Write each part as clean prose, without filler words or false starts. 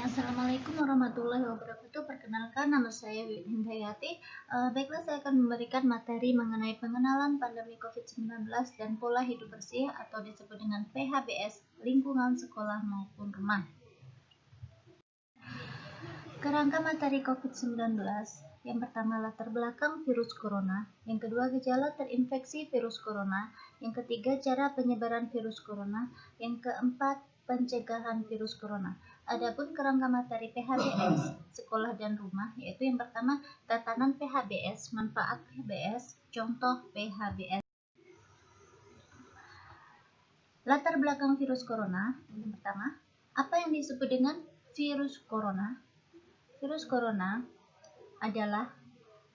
Assalamualaikum warahmatullahi wabarakatuh. Perkenalkan, nama saya Wiwit Hindayati. Baiklah, saya akan memberikan materi mengenai pengenalan pandemi COVID-19 dan pola hidup bersih atau disebut dengan PHBS, lingkungan sekolah maupun rumah. Kerangka materi COVID-19, yang pertama latar belakang virus corona, yang kedua gejala terinfeksi virus corona, yang ketiga cara penyebaran virus corona, yang keempat pencegahan virus corona. Adapun kerangka materi PHBS, sekolah dan rumah, yaitu yang pertama tatanan PHBS, manfaat PHBS, contoh PHBS. Latar belakang virus corona, yang pertama, apa yang disebut dengan virus corona? Virus corona adalah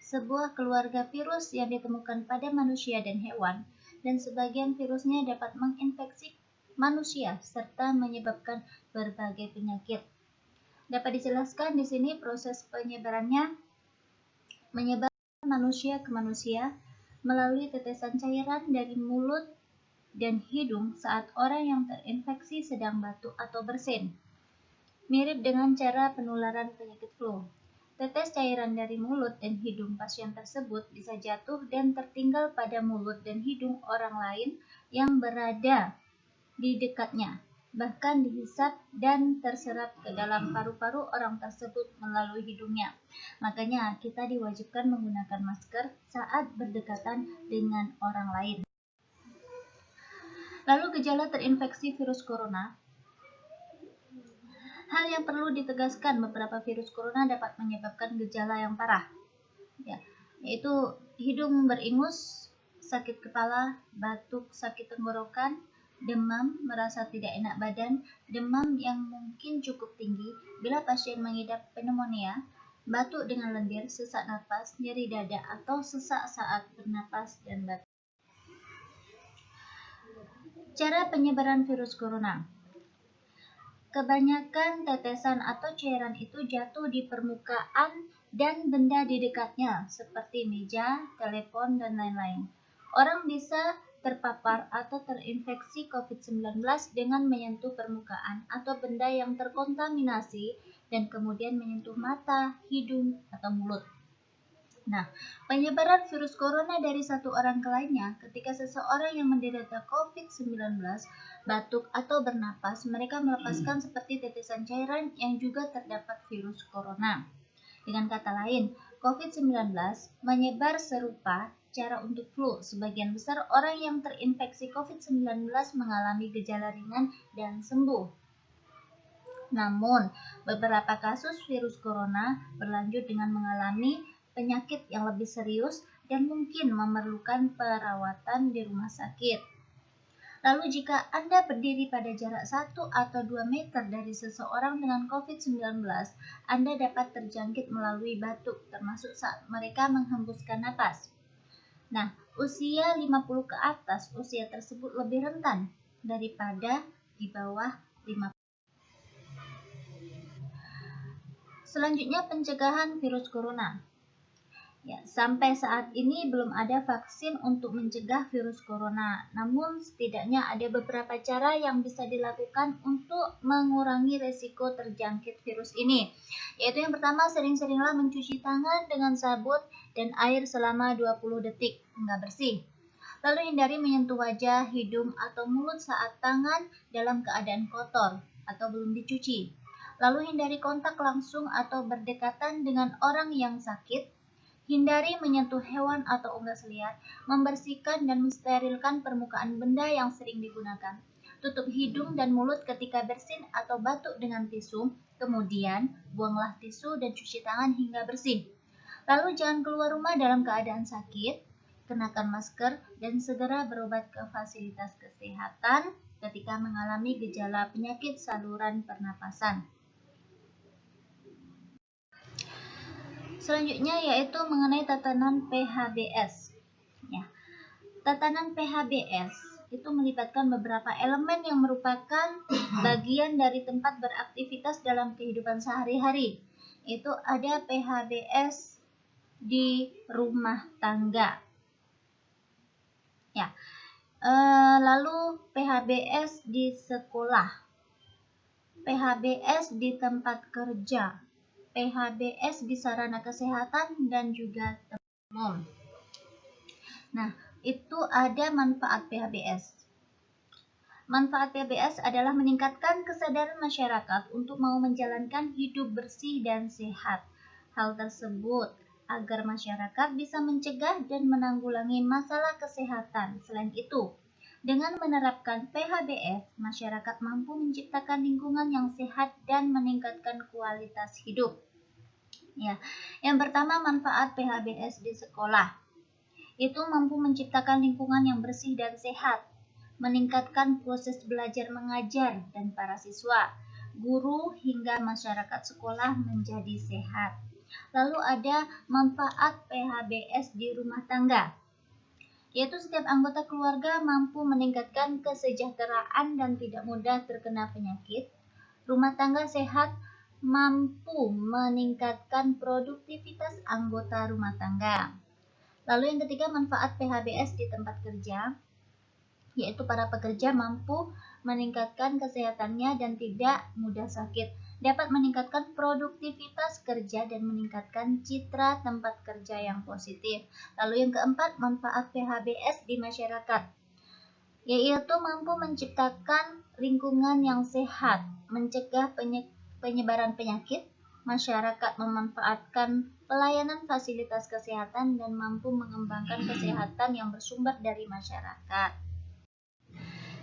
sebuah keluarga virus yang ditemukan pada manusia dan hewan, dan sebagian virusnya dapat menginfeksi manusia serta menyebabkan berbagai penyakit. Dapat dijelaskan di sini proses penyebarannya menyebar manusia ke manusia melalui tetesan cairan dari mulut dan hidung saat orang yang terinfeksi sedang batuk atau bersin. Mirip dengan cara penularan penyakit flu. Tetes cairan dari mulut dan hidung pasien tersebut bisa jatuh dan tertinggal pada mulut dan hidung orang lain yang berada di dekatnya, bahkan dihisap dan terserap ke dalam paru-paru orang tersebut melalui hidungnya. Makanya kita diwajibkan menggunakan masker saat berdekatan dengan orang lain. Lalu gejala terinfeksi virus corona. Hal yang perlu ditegaskan, beberapa virus corona dapat menyebabkan gejala yang parah, yaitu hidung beringus, sakit kepala, batuk, sakit tenggorokan, demam, merasa tidak enak badan, demam yang mungkin cukup tinggi bila pasien mengidap pneumonia, batuk dengan lendir, sesak napas, nyeri dada atau sesak saat bernapas dan batuk. Cara penyebaran virus corona. Kebanyakan tetesan atau cairan itu jatuh di permukaan dan benda di dekatnya, seperti meja, telepon, dan lain-lain. Orang bisa terpapar atau terinfeksi COVID-19 dengan menyentuh permukaan atau benda yang terkontaminasi dan kemudian menyentuh mata, hidung, atau mulut. Nah, penyebaran virus corona dari satu orang ke lainnya ketika seseorang yang menderita COVID-19 batuk atau bernapas, mereka melepaskan seperti tetesan cairan yang juga terdapat virus corona. Dengan kata lain, COVID-19 menyebar serupa cara untuk flu. Sebagian besar orang yang terinfeksi COVID-19 mengalami gejala ringan dan sembuh. Namun, beberapa kasus virus corona berlanjut dengan mengalami penyakit yang lebih serius dan mungkin memerlukan perawatan di rumah sakit. Lalu jika Anda berdiri pada jarak 1 atau 2 meter dari seseorang dengan COVID-19, Anda dapat terjangkit melalui batuk, termasuk saat mereka menghembuskan napas. Nah, usia 50 ke atas, usia tersebut lebih rentan daripada di bawah 50. Selanjutnya, pencegahan virus corona. Sampai saat ini belum ada vaksin untuk mencegah virus corona. Namun setidaknya ada beberapa cara yang bisa dilakukan untuk mengurangi resiko terjangkit virus ini. Yaitu yang pertama, sering-seringlah mencuci tangan dengan sabun dan air selama 20 detik hingga bersih. Lalu hindari menyentuh wajah, hidung, atau mulut saat tangan dalam keadaan kotor atau belum dicuci. Lalu hindari kontak langsung atau berdekatan dengan orang yang sakit. Hindari menyentuh hewan atau unggas liar, membersihkan dan mensterilkan permukaan benda yang sering digunakan. Tutup hidung dan mulut ketika bersin atau batuk dengan tisu, kemudian buanglah tisu dan cuci tangan hingga bersih. Lalu jangan keluar rumah dalam keadaan sakit, kenakan masker, dan segera berobat ke fasilitas kesehatan ketika mengalami gejala penyakit saluran pernapasan. Selanjutnya yaitu mengenai tatanan PHBS. Tatanan PHBS itu melibatkan beberapa elemen yang merupakan bagian dari tempat beraktivitas dalam kehidupan sehari-hari. Itu ada PHBS di rumah tangga. Lalu PHBS di sekolah. PHBS di tempat kerja, PHBS di sarana kesehatan, dan juga tempat umum. Nah, itu ada manfaat PHBS. Manfaat PHBS adalah meningkatkan kesadaran masyarakat untuk mau menjalankan hidup bersih dan sehat. Hal tersebut agar masyarakat bisa mencegah dan menanggulangi masalah kesehatan. Selain itu, dengan menerapkan PHBS, masyarakat mampu menciptakan lingkungan yang sehat dan meningkatkan kualitas hidup. Ya, yang pertama manfaat PHBS di sekolah. Itu mampu menciptakan lingkungan yang bersih dan sehat, meningkatkan proses belajar mengajar dan para siswa, guru hingga masyarakat sekolah menjadi sehat. Lalu ada manfaat PHBS di rumah tangga, yaitu setiap anggota keluarga mampu meningkatkan kesejahteraan dan tidak mudah terkena penyakit. Rumah tangga sehat mampu meningkatkan produktivitas anggota rumah tangga. Lalu yang ketiga, manfaat PHBS di tempat kerja, yaitu para pekerja mampu meningkatkan kesehatannya dan tidak mudah sakit, dapat meningkatkan produktivitas kerja dan meningkatkan citra tempat kerja yang positif. Lalu yang keempat, manfaat PHBS di masyarakat, yaitu mampu menciptakan lingkungan yang sehat, mencegah penyebaran penyakit, masyarakat memanfaatkan pelayanan fasilitas kesehatan dan mampu mengembangkan kesehatan yang bersumber dari masyarakat.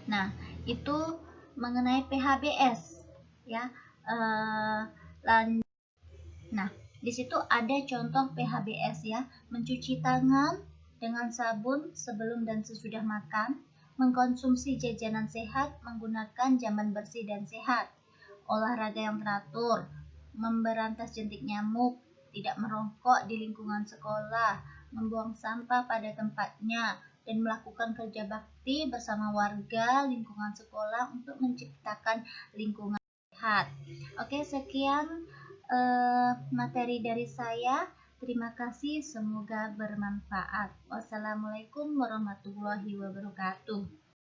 Nah, itu mengenai PHBS ya. Nah, di situ ada contoh PHBS ya, mencuci tangan dengan sabun sebelum dan sesudah makan, mengkonsumsi jajanan sehat, menggunakan jamban bersih dan sehat, olahraga yang teratur, memberantas jentik nyamuk, tidak merokok di lingkungan sekolah, membuang sampah pada tempatnya, dan melakukan kerja bakti bersama warga lingkungan sekolah untuk menciptakan lingkungan sehat. Oke, sekian materi dari saya. Terima kasih, semoga bermanfaat. Wassalamualaikum warahmatullahi wabarakatuh.